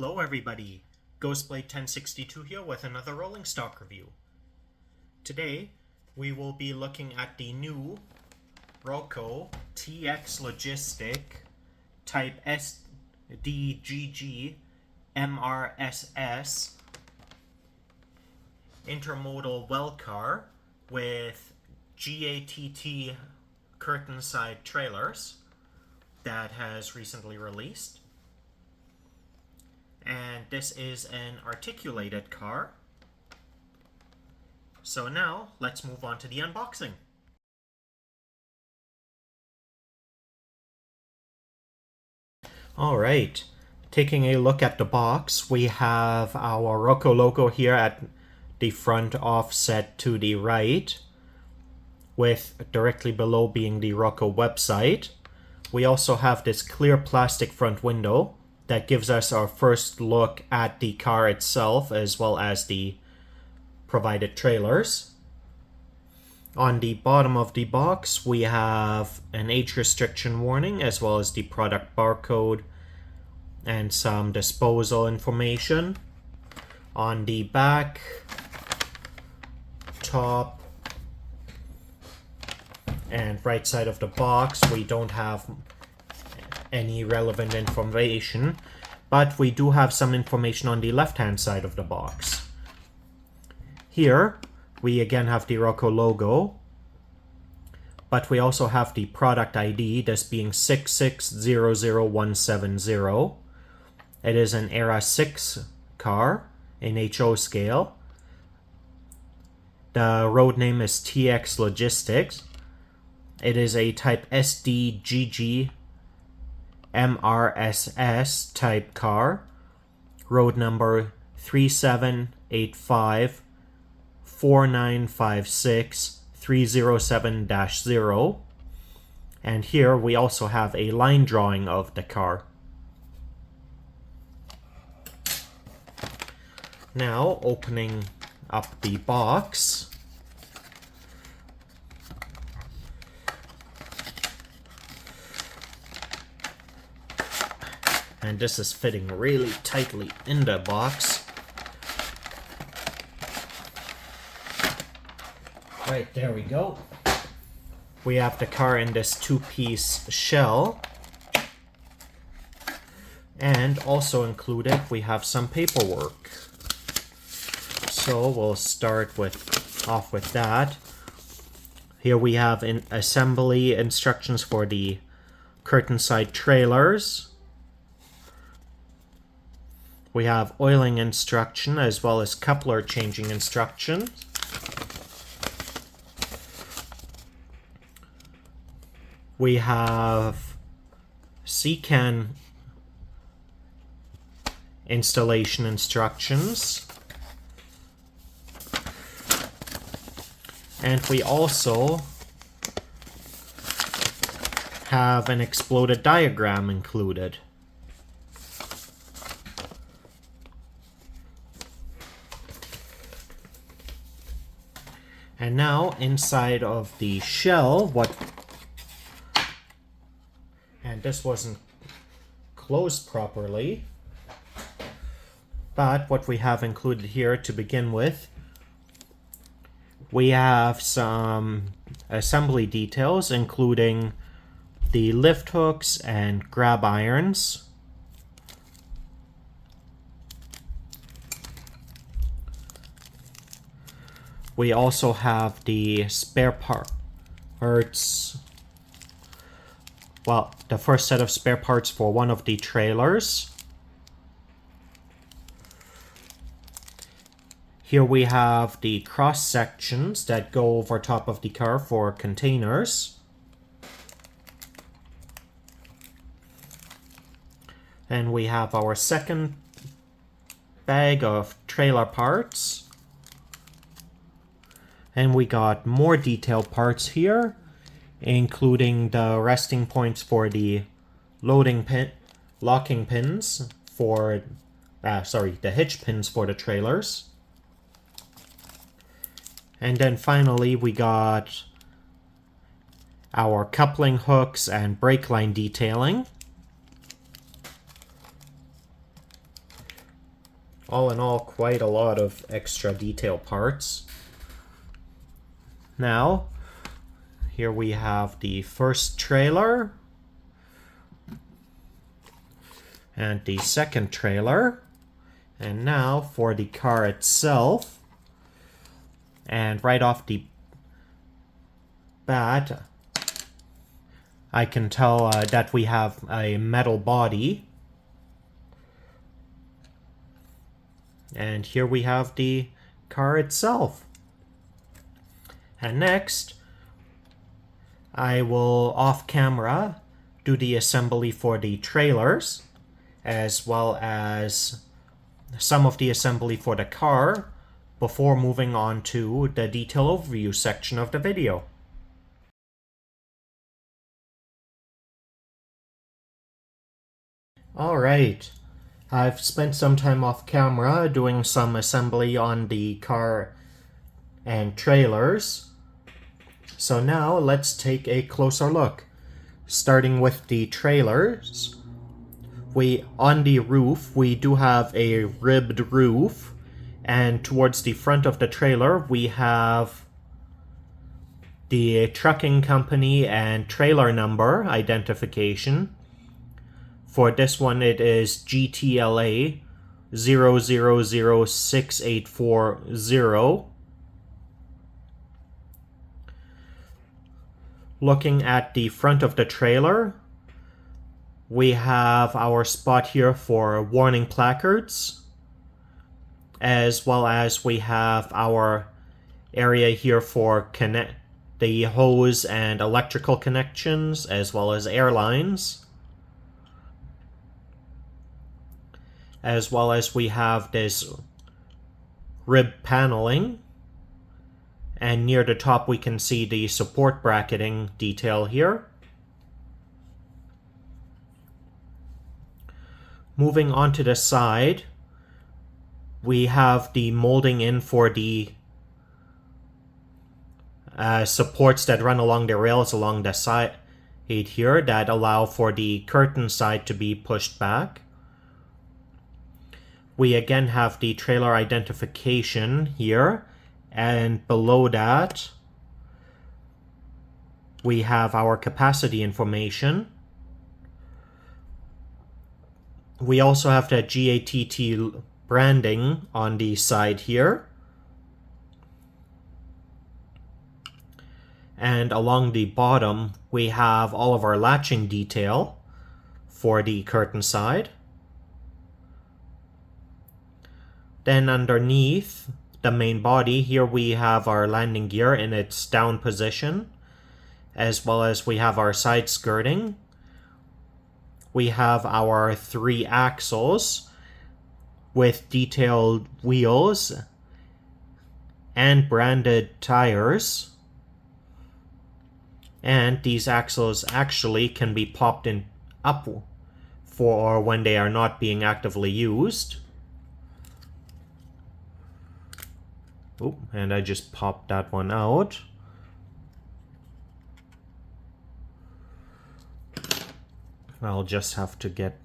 Hello everybody, Ghostblade 1062 here with another rolling stock review. Today we will be looking at the new Roco TX-Logistic type Sdggmrss intermodal well car with GATT curtain side trailers that has recently released. And this is an articulated car. So now, let's move on to the unboxing. Alright, taking a look at the box, we have our Roco logo here at the front offset to the right, with directly below being the Roco website. We also have this clear plastic front window that gives us our first look at the car itself as well as the provided trailers. On the bottom of the box we have an age restriction warning as well as the product barcode and some disposal information. On the back, top, and right side of the box we don't have any relevant information, but we do have some information on the left hand side of the box. Here we again have the Roco logo, but we also have the product ID, this being 6600170. It is an Era 6 car in HO scale. The road name is TX-Logistik. It is a type Sdggmrss type car, road number 3785-4956-307-0, and here we also have a line drawing of the car. Now opening up the box, and this is fitting really tightly in the box. Right, there we go. We have the car in this two-piece shell. And also included, we have some paperwork. So we'll start off with that. Here we have assembly instructions for the curtain side trailers. We have oiling instruction as well as coupler changing instructions. We have C-can installation instructions. And we also have an exploded diagram included. And now inside of the shell, and this wasn't closed properly, but what we have included here to begin with, we have some assembly details including the lift hooks and grab irons. We also have the spare parts, well, the first set of spare parts for one of the trailers. Here we have the cross sections that go over top of the car for containers. And we have our second bag of trailer parts. And we got more detailed parts here, including the resting points for the locking pins for, the hitch pins for the trailers. And then finally we got our coupling hooks and brake line detailing. All in all, quite a lot of extra detail parts. Now, here we have the first trailer and the second trailer. And now for the car itself. And right off the bat, I can tell that we have a metal body. And here we have the car itself. And next, I will off camera do the assembly for the trailers, as well as some of the assembly for the car, before moving on to the detail overview section of the video. Alright, I've spent some time off camera doing some assembly on the car and trailers. So now let's take a closer look. Starting with the trailers, on the roof, we do have a ribbed roof, and towards the front of the trailer, we have the trucking company and trailer number identification. For this one, it is GTLA 0006840. Looking at the front of the trailer, we have our spot here for warning placards, as well as we have our area here for the hose and electrical connections, as well as airlines. As well as we have this rib paneling. And near the top we can see the support bracketing detail here. Moving on to the side, we have the molding in for the supports that run along the rails along the side here that allow for the curtain side to be pushed back. We again have the trailer identification here. And below that, we have our capacity information. We also have the GATT branding on the side here. And along the bottom, we have all of our latching detail for the curtain side. Then underneath the main body, here we have our landing gear in its down position, as well as we have our side skirting. We have our 3 axles with detailed wheels and branded tires. And these axles actually can be popped up for when they are not being actively used. Oh, and I just popped that one out. I'll just have to get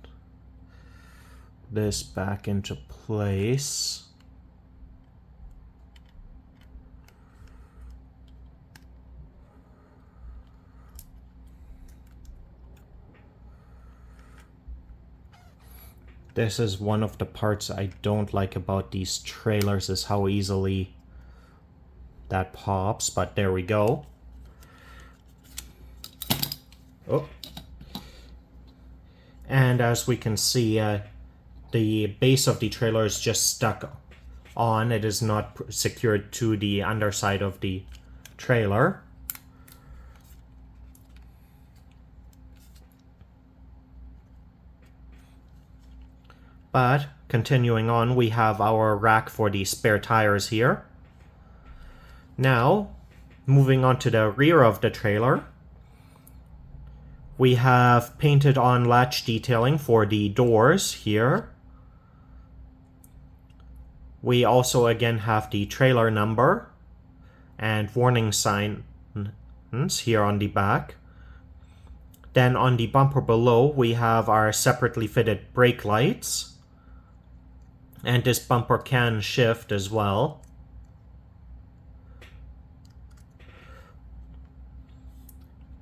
this back into place. This is one of the parts I don't like about these trailers, is how easily that pops, but there we go. Oh. And as we can see, the base of the trailer is just stuck on. It is not secured to the underside of the trailer. But continuing on, we have our rack for the spare tires here. Now, moving on to the rear of the trailer, we have painted on latch detailing for the doors here. We also again have the trailer number and warning signs here on the back. Then on the bumper below, we have our separately fitted brake lights, And this bumper can shift as well.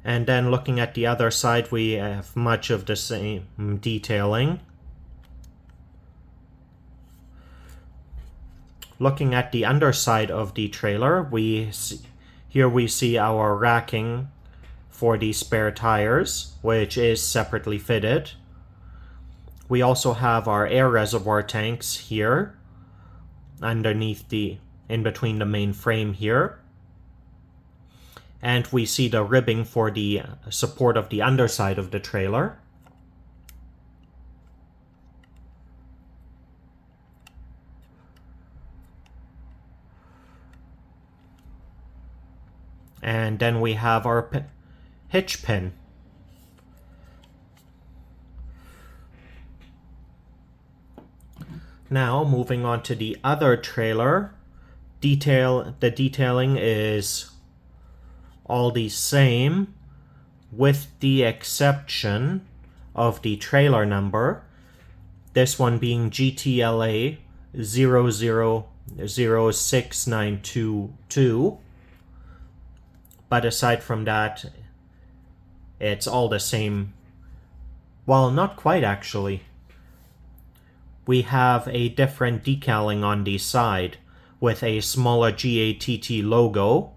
And then looking at the other side, we have much of the same detailing. Looking at the underside of the trailer, here we see our racking for the spare tires, which is separately fitted. We also have our air reservoir tanks here, underneath in between the main frame here. And we see the ribbing for the support of the underside of the trailer. And then we have our hitch pin. Now, moving on to the other trailer, the detailing is all the same, with the exception of the trailer number, this one being GTLA 000692. But aside from that, it's all the same. Well, not quite actually. We have a different decaling on the side with a smaller GATT logo.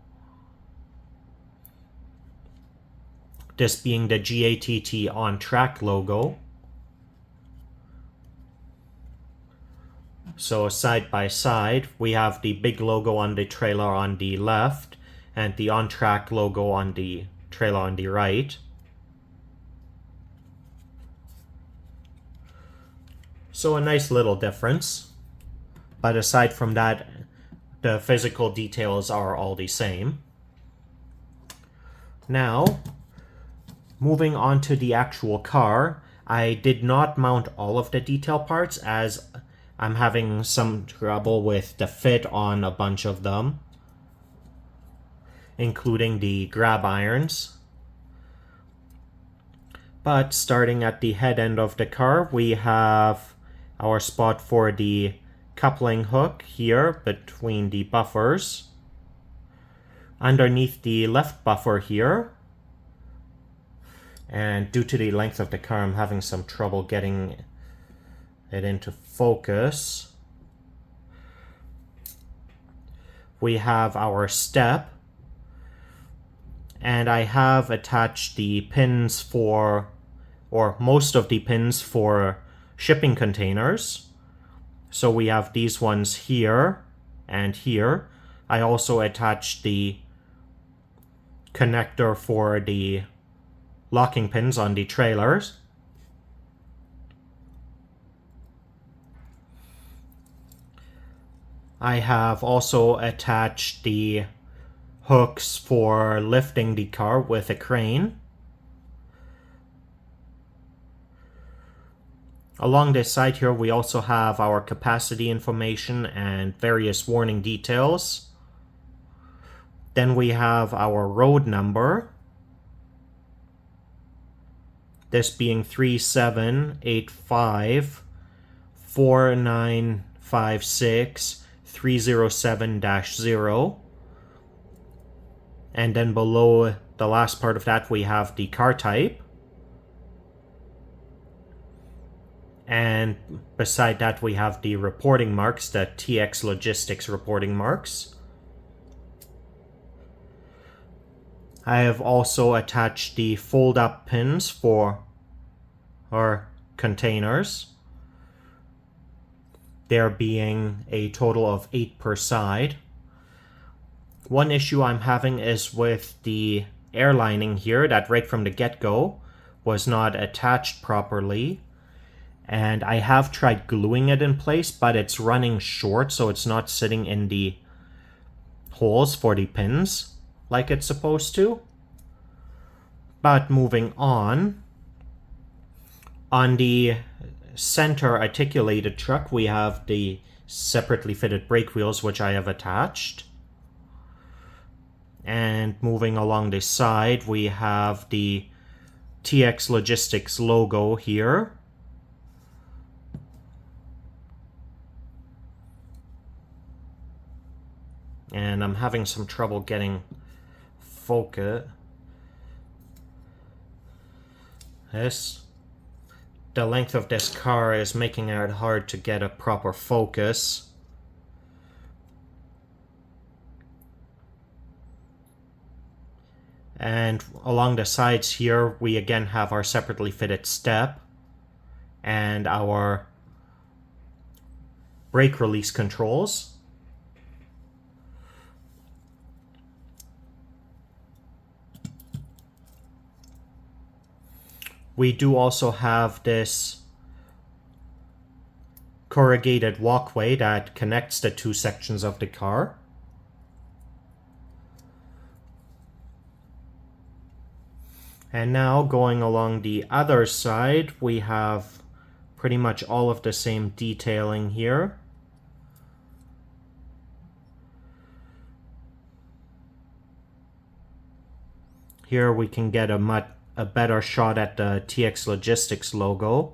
This being the GATT on track logo. So side by side, we have the big logo on the trailer on the left and the on track logo on the trailer on the right. So a nice little difference. But aside from that, the physical details are all the same. Now, moving on to the actual car, I did not mount all of the detail parts as I'm having some trouble with the fit on a bunch of them, including the grab irons. But starting at the head end of the car, we have our spot for the coupling hook here between the buffers. Underneath the left buffer here, and due to the length of the car, I'm having some trouble getting it into focus. We have our step, and I have attached the pins for, or most of the pins for, shipping containers. So we have these ones here and here. I also attached the connector for the locking pins on the trailers. I have also attached the hooks for lifting the car with a crane. Along this side here, we also have our capacity information and various warning details. Then we have our road number, this being 378564956307-0. And then below the last part of that, we have the car type. And beside that, we have the reporting marks, the TX-Logistik's reporting marks. I have also attached the fold-up pins for our containers, there being a total of 8 per side. One issue I'm having is with the air lining here that right from the get-go was not attached properly. And I have tried gluing it in place, but it's running short, so it's not sitting in the holes for the pins like it's supposed to. But moving on the center articulated truck, we have the separately fitted brake wheels, which I have attached. And moving along the side, we have the TX-Logistik's logo here. and I'm having some trouble getting focus. The length of this car is making it hard to get a proper focus. And along the sides here, we again have our separately fitted step and our brake release controls. We do also have this corrugated walkway that connects the two sections of the car. And now going along the other side, we have pretty much all of the same detailing here. Here we can get a better shot at the TX-Logistik logo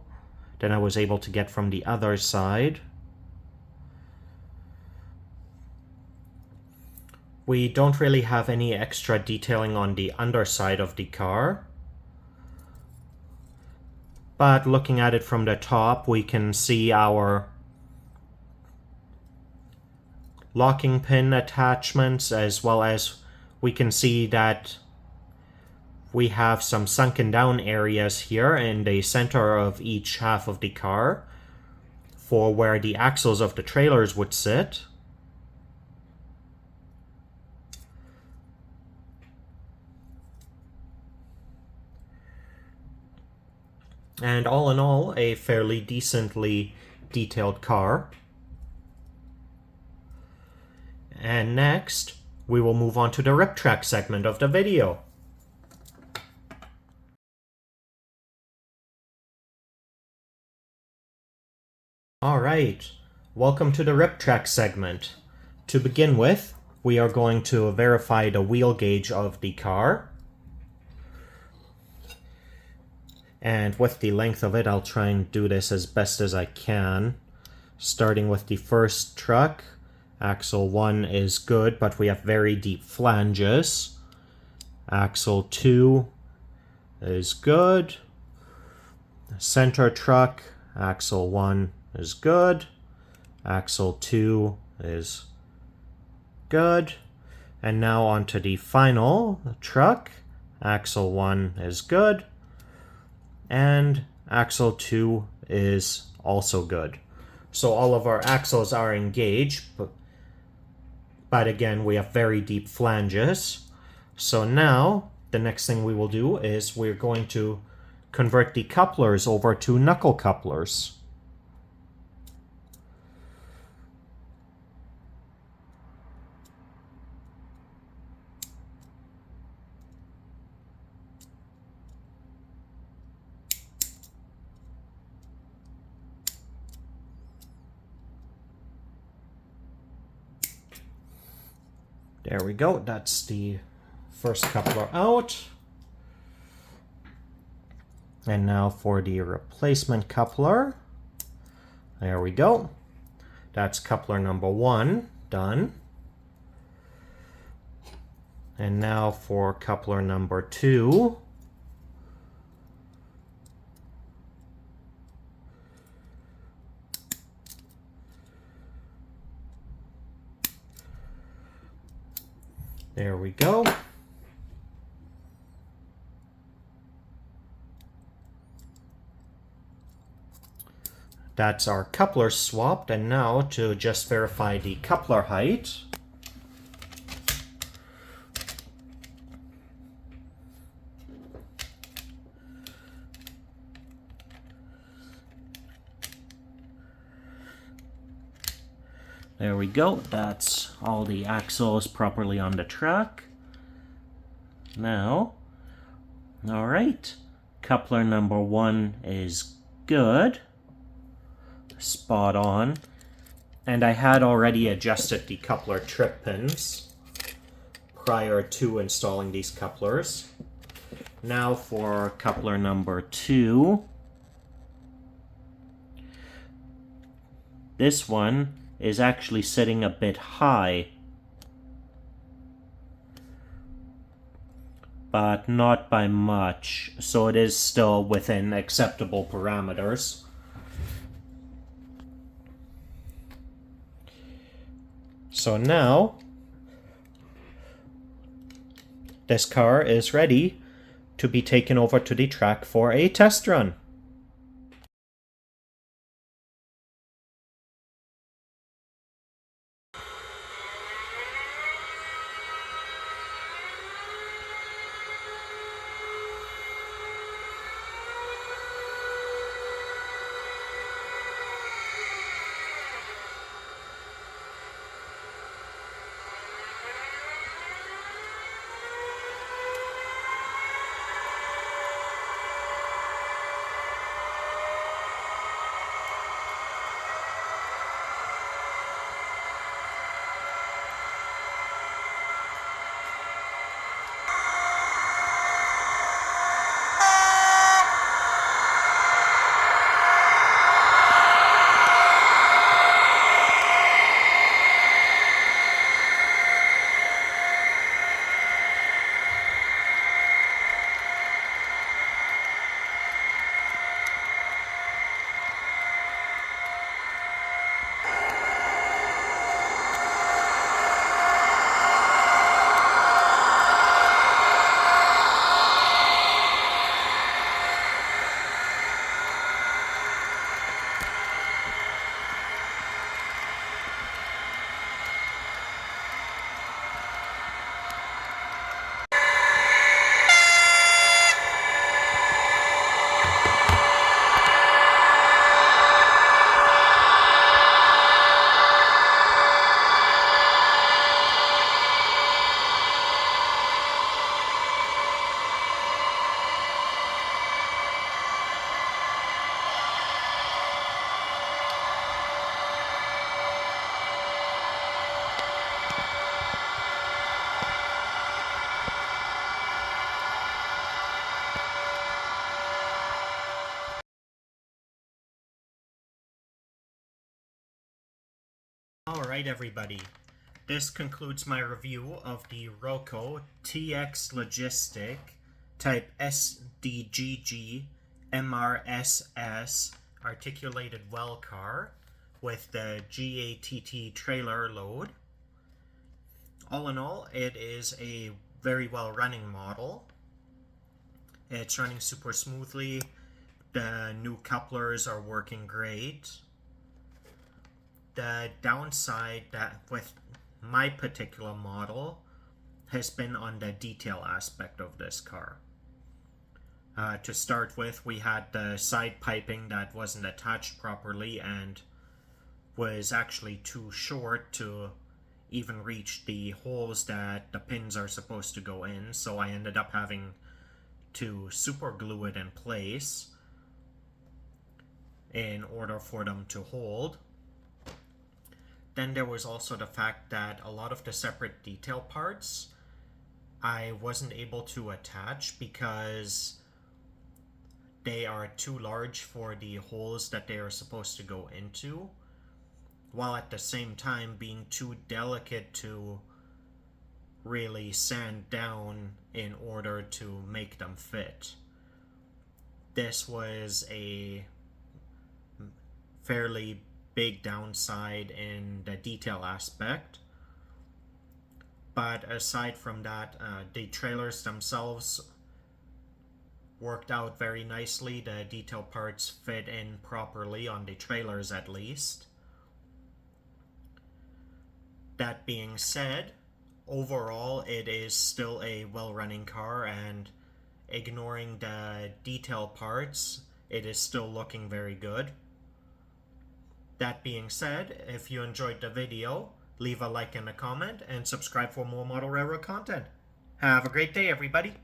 than I was able to get from the other side. We don't really have any extra detailing on the underside of the car. But looking at it from the top, we can see our locking pin attachments, as well as we can see that we have some sunken down areas here in the center of each half of the car for where the axles of the trailers would sit. And all in all, a fairly decently detailed car. And next, we will move on to the rip track segment of the video. Alright, welcome to the rip track segment. To begin with, we are going to verify the wheel gauge of the car. And with the length of it, I'll try and do this as best as I can. Starting with the first truck, axle 1 is good, but we have very deep flanges. Axle 2 is good. Center truck, axle 1 is good. Axle 2 is good. And now onto the final truck. Axle 1 is good. And axle 2 is also good. So all of our axles are engaged, but again, we have very deep flanges. So now, the next thing we will do is we're going to convert the couplers over to knuckle couplers. There we go, that's the first coupler out. And now for the replacement coupler. There we go. That's coupler number 1, done. And now for coupler number 2. There we go. That's our coupler swapped, and now to just verify the coupler height. There we go, that's all the axles properly on the truck. Now, alright, coupler number 1 is good. Spot on. And I had already adjusted the coupler trip pins prior to installing these couplers. Now for coupler number 2. This one is actually sitting a bit high. but not by much, so it is still within acceptable parameters. So now, this car is ready to be taken over to the track for a test run. Alright everybody, this concludes my review of the Roco TX-Logistik type Sdggmrss articulated well car with the GATT Trailer Load. All in all, it is a very well running model. It's running super smoothly. The new couplers are working great. The downside that with my particular model has been on the detail aspect of this car. To start with, we had the side piping that wasn't attached properly and was actually too short to even reach the holes that the pins are supposed to go in, so I ended up having to super glue it in place in order for them to hold. Then there was also the fact that a lot of the separate detail parts I wasn't able to attach because they are too large for the holes that they are supposed to go into, while at the same time being too delicate to really sand down in order to make them fit. This was a fairly big downside in the detail aspect, but aside from that, the trailers themselves worked out very nicely. The detail parts fit in properly on the trailers at least. That being said, overall it is still a well-running car, and ignoring the detail parts, it is still looking very good. That being said, if you enjoyed the video, leave a like and a comment, and subscribe for more model railroad content. Have a great day, everybody!